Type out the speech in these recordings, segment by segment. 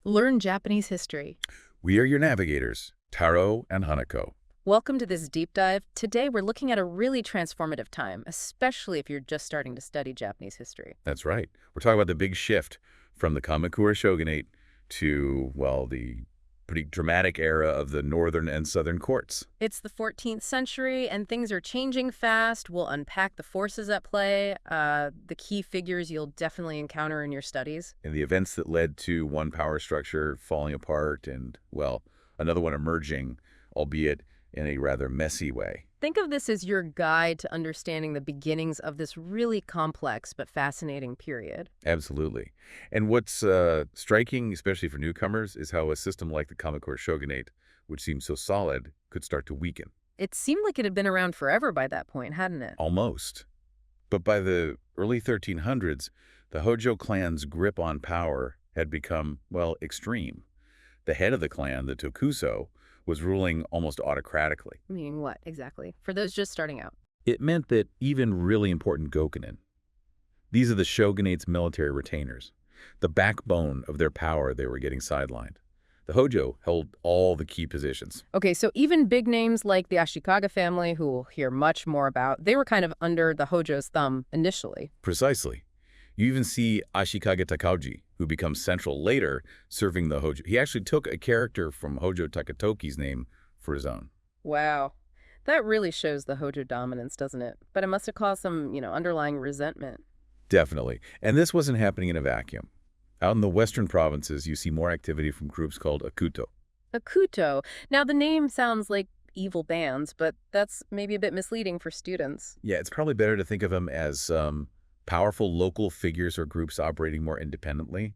Learn Japanese history. We are your navigators, Taro and Hanako. Welcome to this deep dive. Today we're looking at a really transformative time, especially if you're just starting to study Japanese history. That's right. We're talking about the big shift from the Kamakura shogunate to, well, the pretty dramatic era of the northern and southern courts. It's the 14th century and things are changing fast. We'll unpack the forces at play, the key figures you'll definitely encounter in your studies. And the events that led to one power structure falling apart and, well, another one emerging, albeit in a rather messy way. Think of this as your guide to understanding the beginnings of this really complex but fascinating period. Absolutely. And what's striking, especially for newcomers, is how a system like the Kamakura shogunate, which seems so solid, could start to weaken. It seemed like it had been around forever by that point, hadn't it? Almost. But by the early 1300s, the Hojo clan's grip on power had become, well, extreme. The head of the clan, the Tokuso, was ruling almost autocratically. Meaning what, exactly? For those just starting out. It meant that even really important gokunin, these are the shogunate's military retainers, the backbone of their power, they were getting sidelined. The Hojo held all the key positions. Okay, so even big names like the Ashikaga family, who we'll hear much more about, they were kind of under the Hojo's thumb initially. Precisely. You even see Ashikaga Takauji, who becomes central later, serving the Hojo. He actually took a character from Hojo Takatoki's name for his own. Wow. That really shows the Hojo dominance, doesn't it? But it must have caused some, underlying resentment. Definitely. And this wasn't happening in a vacuum. Out in the western provinces, you see more activity from groups called Akuto. Akuto. Now, the name sounds like evil bands, but that's maybe a bit misleading for students. Yeah, it's probably better to think of them as powerful local figures or groups operating more independently.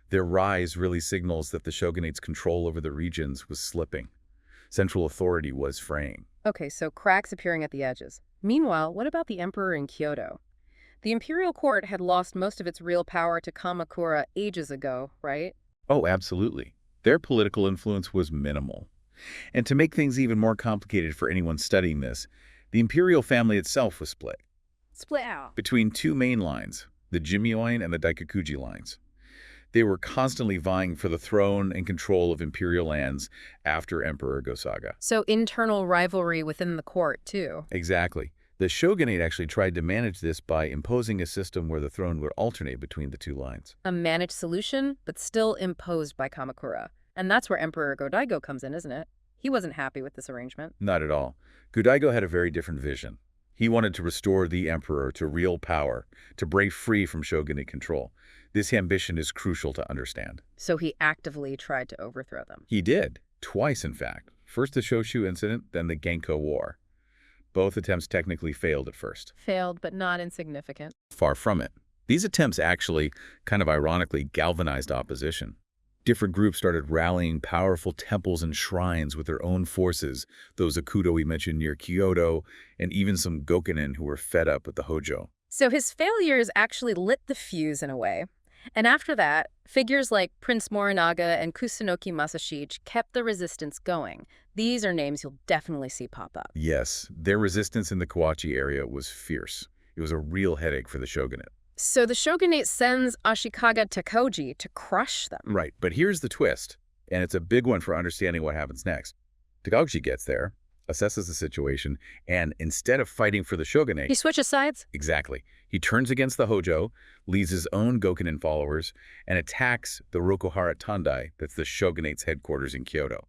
Their rise really signals that the shogunate's control over the regions was slipping. Central authority was fraying. Okay, so cracks appearing at the edges. Meanwhile, what about the emperor in Kyoto? The imperial court had lost most of its real power to Kamakura ages ago, right? Oh, absolutely. Their political influence was minimal. And to make things even more complicated for anyone studying this, the imperial family itself was split. Split out. Between two main lines, the Jimmuine and the Daikakuji lines. They were constantly vying for the throne and control of imperial lands after Emperor Go-Saga. So internal rivalry within the court, too. Exactly. The shogunate actually tried to manage this by imposing a system where the throne would alternate between the two lines. A managed solution, but still imposed by Kamakura. And that's where Emperor Go-Daigo comes in, isn't it? He wasn't happy with this arrangement. Not at all. Go-Daigo had a very different vision. He wanted to restore the emperor to real power, to break free from shogunate control. This ambition is crucial to understand. So he actively tried to overthrow them. He did, twice in fact. First the Shoshu incident, then the Genko War. Both attempts technically failed at first. Failed, but not insignificant. Far from it. These attempts actually, kind of ironically, galvanized opposition. Different groups started rallying powerful temples and shrines with their own forces, those Akuto we mentioned near Kyoto, and even some Gokunin who were fed up with the Hojo. So his failures actually lit the fuse in a way. And after that, figures like Prince Morinaga and Kusunoki Masashi kept the resistance going. These are names you'll definitely see pop up. Yes, their resistance in the Kawachi area was fierce. It was a real headache for the shogunate. So the shogunate sends Ashikaga Takauji to crush them. Right, but here's the twist, and it's a big one for understanding what happens next. Takauji gets there, assesses the situation, and instead of fighting for the shogunate... He switches sides? Exactly. He turns against the Hojo, leads his own Gokunin followers, and attacks the Rokuhara Tandai, that's the shogunate's headquarters in Kyoto.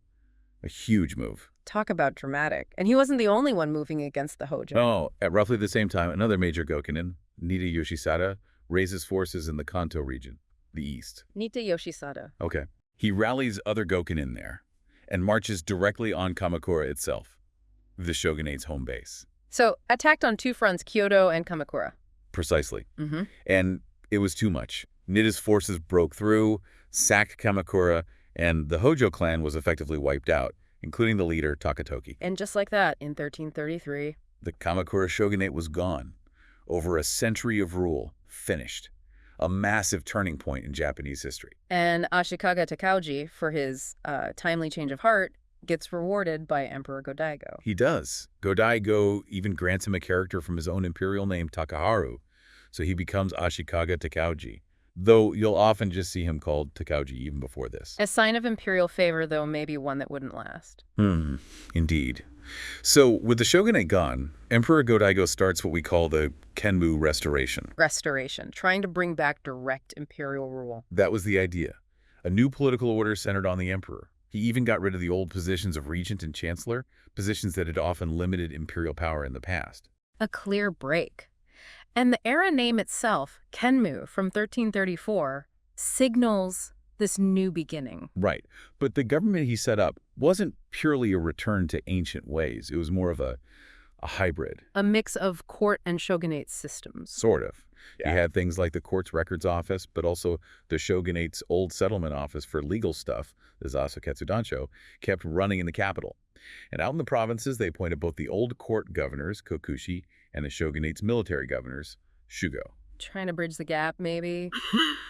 A huge move. Talk about dramatic. And he wasn't the only one moving against the Hojo. No, at roughly the same time, another major Gokunin, Nita Yoshisada, raises forces in the Kanto region, the east. Nita Yoshisada. Okay. He rallies other Gokunin there and marches directly on Kamakura itself, the shogunate's home base. So attacked on two fronts, Kyoto and Kamakura. Precisely. And it was too much. Nita's forces broke through, sacked Kamakura, and the Hojo clan was effectively wiped out, including the leader, Takatoki. And just like that, in 1333... the Kamakura shogunate was gone. Over a century of rule, finished. A massive turning point in Japanese history. And Ashikaga Takauji, for his timely change of heart, gets rewarded by Emperor Go-Daigo. He does. Go-Daigo even grants him a character from his own imperial name, Takaharu, so he becomes Ashikaga Takauji, though you'll often just see him called Takauji even before this. A sign of imperial favor, though maybe one that wouldn't last. Indeed. So, with the shogunate gone, Emperor Go-Daigo starts what we call the Kenmu Restoration. Restoration, trying to bring back direct imperial rule. That was the idea. A new political order centered on the emperor. He even got rid of the old positions of regent and chancellor, positions that had often limited imperial power in the past. A clear break. And the era name itself, Kenmu, from 1334, signals this new beginning. Right. But the government he set up wasn't purely a return to ancient ways. It was more of a hybrid. A mix of court and shogunate systems. Sort of. Yeah. You had things like the court's records office, but also the shogunate's old settlement office for legal stuff, the Zasuketsu Dansho, kept running in the capital. And out in the provinces, they appointed both the old court governors, kokushi, and the shogunate's military governors, shugo. Trying to bridge the gap, maybe.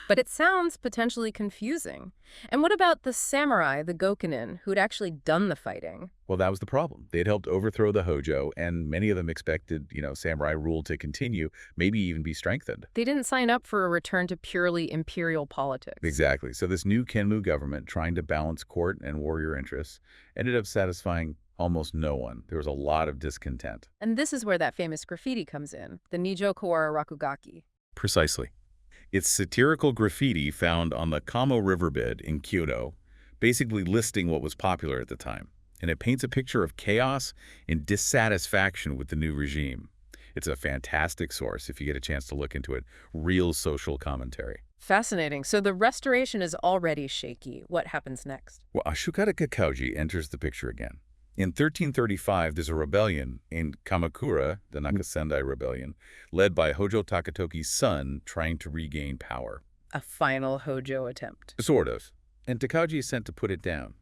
But it sounds potentially confusing. And what about the samurai, the Gokunin, who'd actually done the fighting? Well, that was the problem. They had helped overthrow the Hojo, and many of them expected, samurai rule to continue, maybe even be strengthened. They didn't sign up for a return to purely imperial politics. Exactly. So this new Kenmu government, trying to balance court and warrior interests, ended up satisfying almost no one. There was a lot of discontent. And this is where that famous graffiti comes in, the Nijo Kawara Rakugaki. Precisely. It's satirical graffiti found on the Kamo riverbed in Kyoto, basically listing what was popular at the time. And it paints a picture of chaos and dissatisfaction with the new regime. It's a fantastic source if you get a chance to look into it. Real social commentary. Fascinating. So the restoration is already shaky. What happens next? Well, Ashukata Kakauji enters the picture again. In 1335, there's a rebellion in Kamakura, the Nakasendai Rebellion, led by Hojo Takatoki's son trying to regain power. A final Hojo attempt. Sort of. And Takauji is sent to put it down.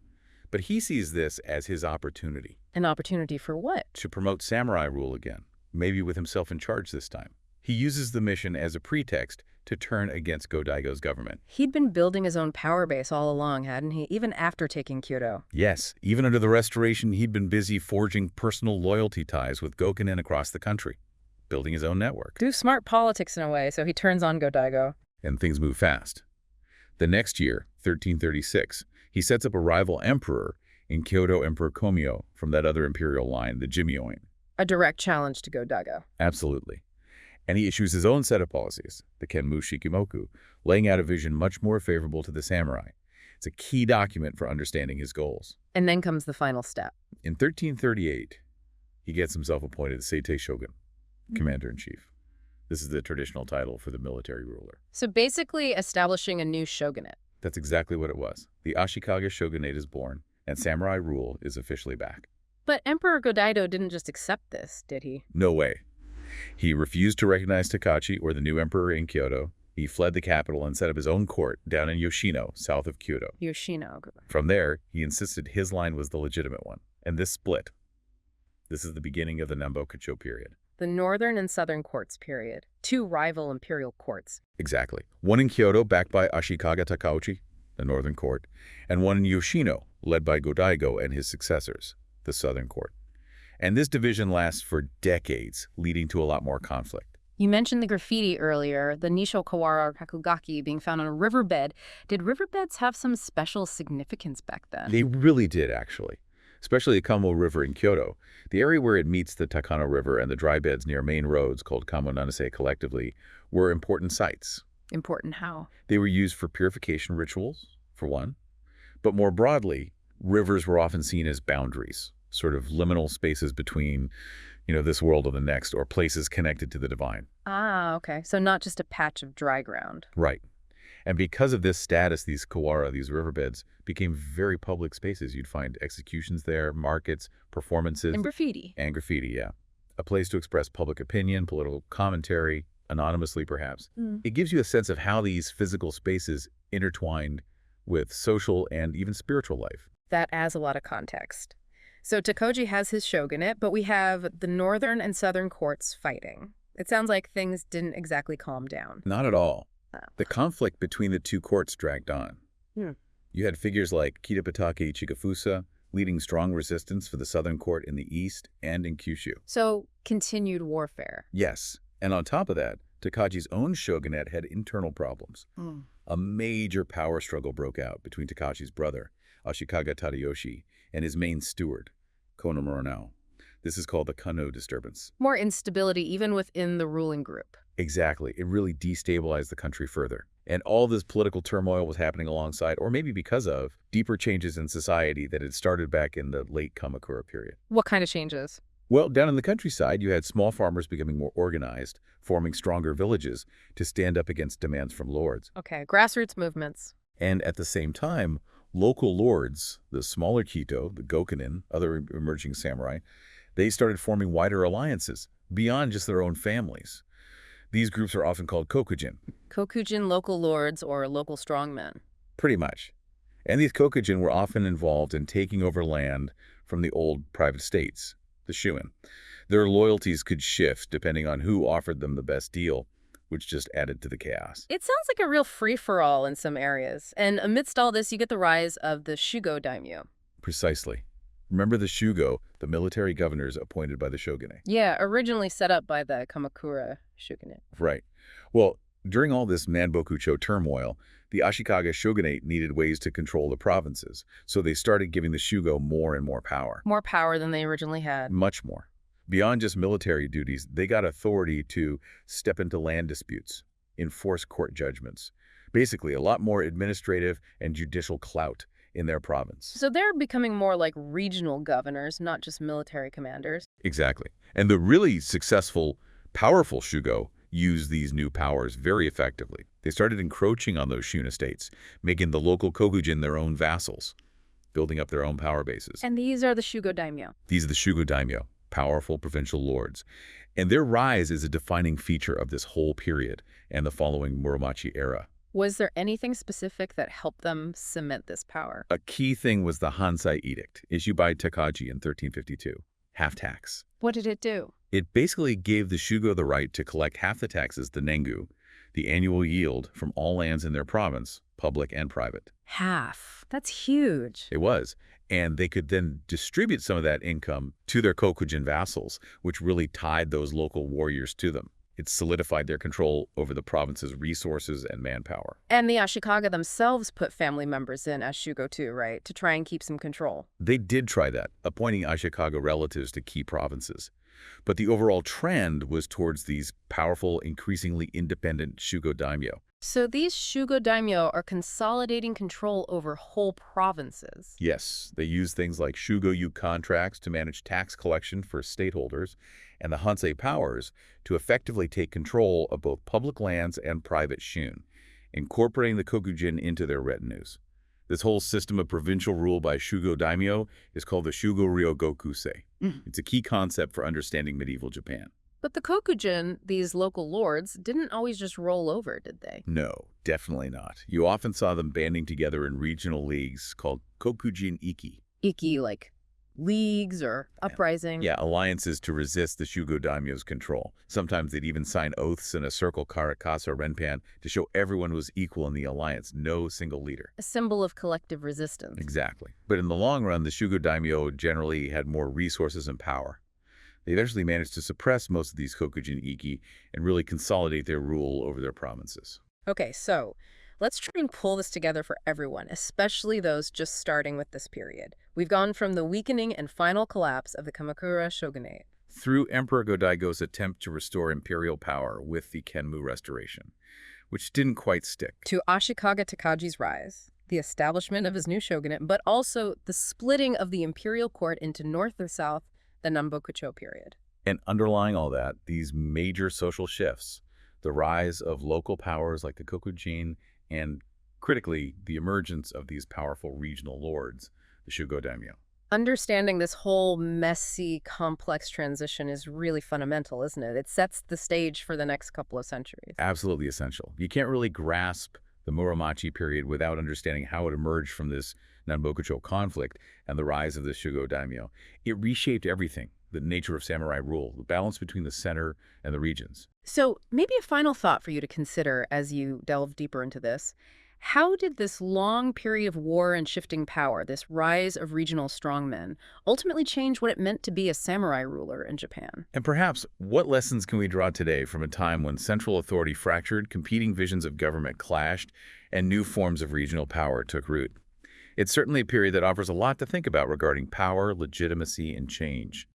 But he sees this as his opportunity. An opportunity for what? To promote samurai rule again, maybe with himself in charge this time. He uses the mission as a pretext to turn against Go-Daigo's government. He'd been building his own power base all along, hadn't he? Even after taking Kyoto. Yes, even under the Restoration, he'd been busy forging personal loyalty ties with Gokunin across the country, building his own network. Do smart politics in a way, so he turns on Go-Daigo. And things move fast. The next year, 1336, he sets up a rival emperor in Kyoto, Emperor Komyo, from that other imperial line, the Jimyoin. A direct challenge to Go-Daigo. Absolutely. And he issues his own set of policies, the Kenmu Shikimoku, laying out a vision much more favorable to the samurai. It's a key document for understanding his goals. And then comes the final step. In 1338, he gets himself appointed Seitei Shogun, commander-in-chief. This is the traditional title for the military ruler. So basically establishing a new shogunate. That's exactly what it was. The Ashikaga shogunate is born, and samurai rule is officially back. But Emperor Go-Daigo didn't just accept this, did he? No way. He refused to recognize Tokachi or the new emperor in Kyoto. He fled the capital and set up his own court down in Yoshino, south of Kyoto. Yoshino. From there, he insisted his line was the legitimate one. And this split. This is the beginning of the Nanboku-chō period. The northern and southern courts period. Two rival imperial courts. Exactly. One in Kyoto, backed by Ashikaga Takauji, the northern court, and one in Yoshino, led by Go-Daigo and his successors, the southern court. And this division lasts for decades, leading to a lot more conflict. You mentioned the graffiti earlier, the Nisho Kawara Kakugaki being found on a riverbed. Did riverbeds have some special significance back then? They really did, actually. Especially the Kamo River in Kyoto. The area where it meets the Takano River and the dry beds near main roads, called Kamo Nanase collectively, were important sites. Important how? They were used for purification rituals, for one. But more broadly, rivers were often seen as boundaries. Sort of liminal spaces between, this world and the next, or places connected to the divine. Ah, okay. So not just a patch of dry ground. Right. And because of this status, these kawara, these riverbeds, became very public spaces. You'd find executions there, markets, performances. And graffiti. And graffiti, yeah. A place to express public opinion, political commentary, anonymously perhaps. It gives you a sense of how these physical spaces intertwined with social and even spiritual life. That adds a lot of context. So Tokaji has his shogunate, but we have the northern and southern courts fighting. It sounds like things didn't exactly calm down. Not at all. Oh. The conflict between the two courts dragged on. You had figures like Kitabatake Chikafusa leading strong resistance for the southern court in the east and in Kyushu. So continued warfare. Yes, and on top of that, Takaji's own shogunate had internal problems. Mm. A major power struggle broke out between Takaji's brother, Ashikaga Tadayoshi, and his main steward, Kono Morono. This is called the Kano disturbance. More instability even within the ruling group. Exactly. It really destabilized the country further. And all this political turmoil was happening alongside, or maybe because of, deeper changes in society that had started back in the late Kamakura period. What kind of changes? Well, down in the countryside, you had small farmers becoming more organized, forming stronger villages to stand up against demands from lords. Okay, grassroots movements. And at the same time, local lords, the smaller Kito, the Gokunin, other emerging samurai, they started forming wider alliances beyond just their own families. These groups are often called kokujin. Kokujin local lords or local strongmen. Pretty much. And these kokujin were often involved in taking over land from the old private states, the shuin. Their loyalties could shift depending on who offered them the best deal, which just added to the chaos. It sounds like a real free-for-all in some areas. And amidst all this, you get the rise of the Shugo daimyo. Precisely. Remember the Shugo, the military governors appointed by the shogunate? Yeah, originally set up by the Kamakura shogunate. Right. Well, during all this Nanboku-chō turmoil, the Ashikaga shogunate needed ways to control the provinces, so they started giving the Shugo more and more power. More power than they originally had. Much more. Beyond just military duties, they got authority to step into land disputes, enforce court judgments. Basically, a lot more administrative and judicial clout in their province. So they're becoming more like regional governors, not just military commanders. Exactly. And the really successful, powerful Shugo used these new powers very effectively. They started encroaching on those Shun estates, making the local kokujin their own vassals, building up their own power bases. And these are the Shugo daimyo. These are the Shugo daimyo, powerful provincial lords. And their rise is a defining feature of this whole period and the following Muromachi era. Was there anything specific that helped them cement this power? A key thing was the Hansai Edict, issued by Takaji in 1352, half tax. What did it do? It basically gave the Shugo the right to collect half the taxes, the nengu, the annual yield from all lands in their province, public and private. Half. That's huge. It was. And they could then distribute some of that income to their kokujin vassals, which really tied those local warriors to them. It solidified their control over the province's resources and manpower. And the Ashikaga themselves put family members in as Shugo too, right? To try and keep some control. They did try that, appointing Ashikaga relatives to key provinces. But the overall trend was towards these powerful, increasingly independent Shugo daimyo. So these Shugo daimyo are consolidating control over whole provinces. Yes, they use things like Shugo-yu contracts to manage tax collection for stateholders, and the Hansei powers to effectively take control of both public lands and private shun, incorporating the kokujin into their retinues. This whole system of provincial rule by Shugo daimyo is called the Shugo Ryogokusei. It's a key concept for understanding medieval Japan. But the kokujin, these local lords, didn't always just roll over, did they? No, definitely not. You often saw them banding together in regional leagues called kokujin iki. Iki, like leagues or uprising. Yeah, alliances to resist the Shugo daimyo's control. Sometimes they'd even sign oaths in a circle karakasa renpan to show everyone was equal in the alliance, no single leader. A symbol of collective resistance. Exactly. But in the long run, the Shugo daimyo generally had more resources and power. They eventually managed to suppress most of these kokujin iki and really consolidate their rule over their provinces. Okay, so let's try and pull this together for everyone, especially those just starting with this period. We've gone from the weakening and final collapse of the Kamakura shogunate through Emperor Go-Daigo's attempt to restore imperial power with the Kenmu restoration, which didn't quite stick, to Ashikaga Takaji's rise, the establishment of his new shogunate, but also the splitting of the imperial court into north or south, the Nanboku-chō period. And underlying all that, these major social shifts, the rise of local powers like the kokujin, and critically, the emergence of these powerful regional lords, the Shugo daimyo. Understanding this whole messy, complex transition is really fundamental, isn't it? It sets the stage for the next couple of centuries. Absolutely essential. You can't really grasp the Muromachi period without understanding how it emerged from this Nanboku-chō conflict and the rise of the Shugo daimyo. It reshaped everything, the nature of samurai rule, the balance between the center and the regions. So maybe a final thought for you to consider as you delve deeper into this. How did this long period of war and shifting power, this rise of regional strongmen, ultimately change what it meant to be a samurai ruler in Japan? And perhaps, what lessons can we draw today from a time when central authority fractured, competing visions of government clashed, and new forms of regional power took root? It's certainly a period that offers a lot to think about regarding power, legitimacy, and change.